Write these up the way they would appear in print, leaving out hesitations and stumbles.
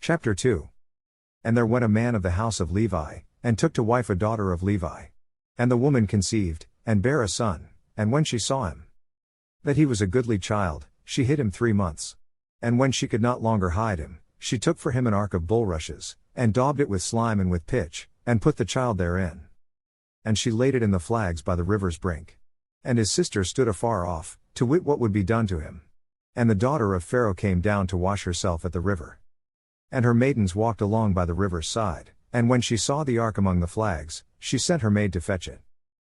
Chapter 2. And there went a man of the house of Levi, and took to wife a daughter of Levi. And the woman conceived, and bare a son, and when she saw him, that he was a goodly child, she hid him 3 months. And when she could not longer hide him, she took for him an ark of bulrushes, and daubed it with slime and with pitch, and put the child therein. And she laid it in the flags by the river's brink. And his sister stood afar off, to wit what would be done to him. And the daughter of Pharaoh came down to wash herself at the river. And her maidens walked along by the river's side, and when she saw the ark among the flags, she sent her maid to fetch it.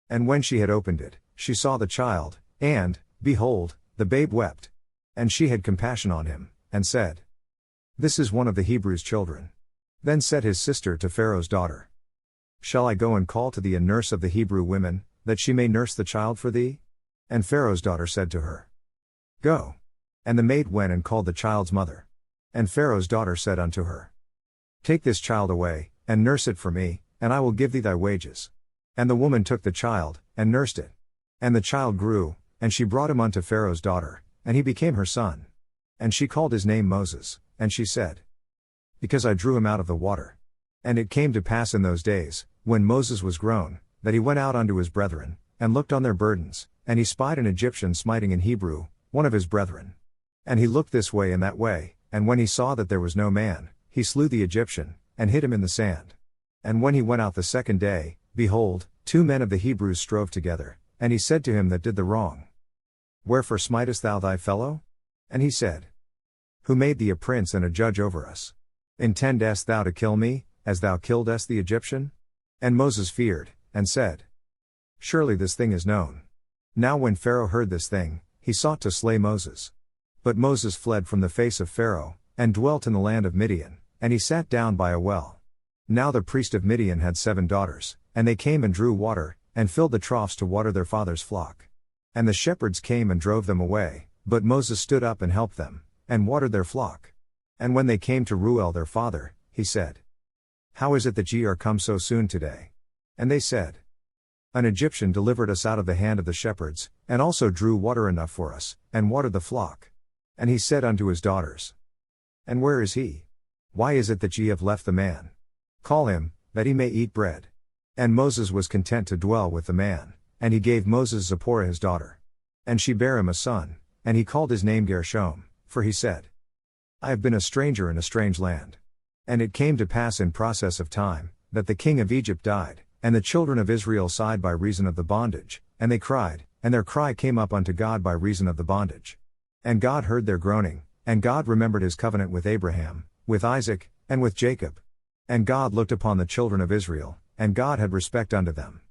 And when she had opened it, she saw the child, and, behold, the babe wept. And she had compassion on him, and said, This is one of the Hebrews' children. Then said his sister to Pharaoh's daughter, Shall I go and call to thee a nurse of the Hebrew women, that she may nurse the child for thee? And Pharaoh's daughter said to her, Go. And the maid went and called the child's mother. And Pharaoh's daughter said unto her, Take this child away, and nurse it for me, and I will give thee thy wages. And the woman took the child, and nursed it. And the child grew, and she brought him unto Pharaoh's daughter, and he became her son. And she called his name Moses, and she said, Because I drew him out of the water. And it came to pass in those days, when Moses was grown, that he went out unto his brethren, and looked on their burdens, and he spied an Egyptian smiting an Hebrew, one of his brethren. And he looked this way and that way, and when he saw that there was no man, he slew the Egyptian, and hid him in the sand. And when he went out the second day, behold, 2 men of the Hebrews strove together, and he said to him that did the wrong, Wherefore smitest thou thy fellow? And he said, Who made thee a prince and a judge over us? Intendest thou to kill me, as thou killedst the Egyptian? And Moses feared, and said, Surely this thing is known. Now when Pharaoh heard this thing, he sought to slay Moses. But Moses fled from the face of Pharaoh, and dwelt in the land of Midian, and he sat down by a well. Now the priest of Midian had 7 daughters, and they came and drew water, and filled the troughs to water their father's flock. And the shepherds came and drove them away, but Moses stood up and helped them, and watered their flock. And when they came to Reuel their father, he said, How is it that ye are come so soon today? And they said, An Egyptian delivered us out of the hand of the shepherds, and also drew water enough for us, and watered the flock. And he said unto his daughters, And where is he? Why is it that ye have left the man? Call him, that he may eat bread. And Moses was content to dwell with the man, and he gave Moses Zipporah his daughter. And she bare him a son, and he called his name Gershom, for he said, I have been a stranger in a strange land. And it came to pass in process of time, that the king of Egypt died, and the children of Israel sighed by reason of the bondage, and they cried, and their cry came up unto God by reason of the bondage. And God heard their groaning, and God remembered his covenant with Abraham, with Isaac, and with Jacob. And God looked upon the children of Israel, and God had respect unto them.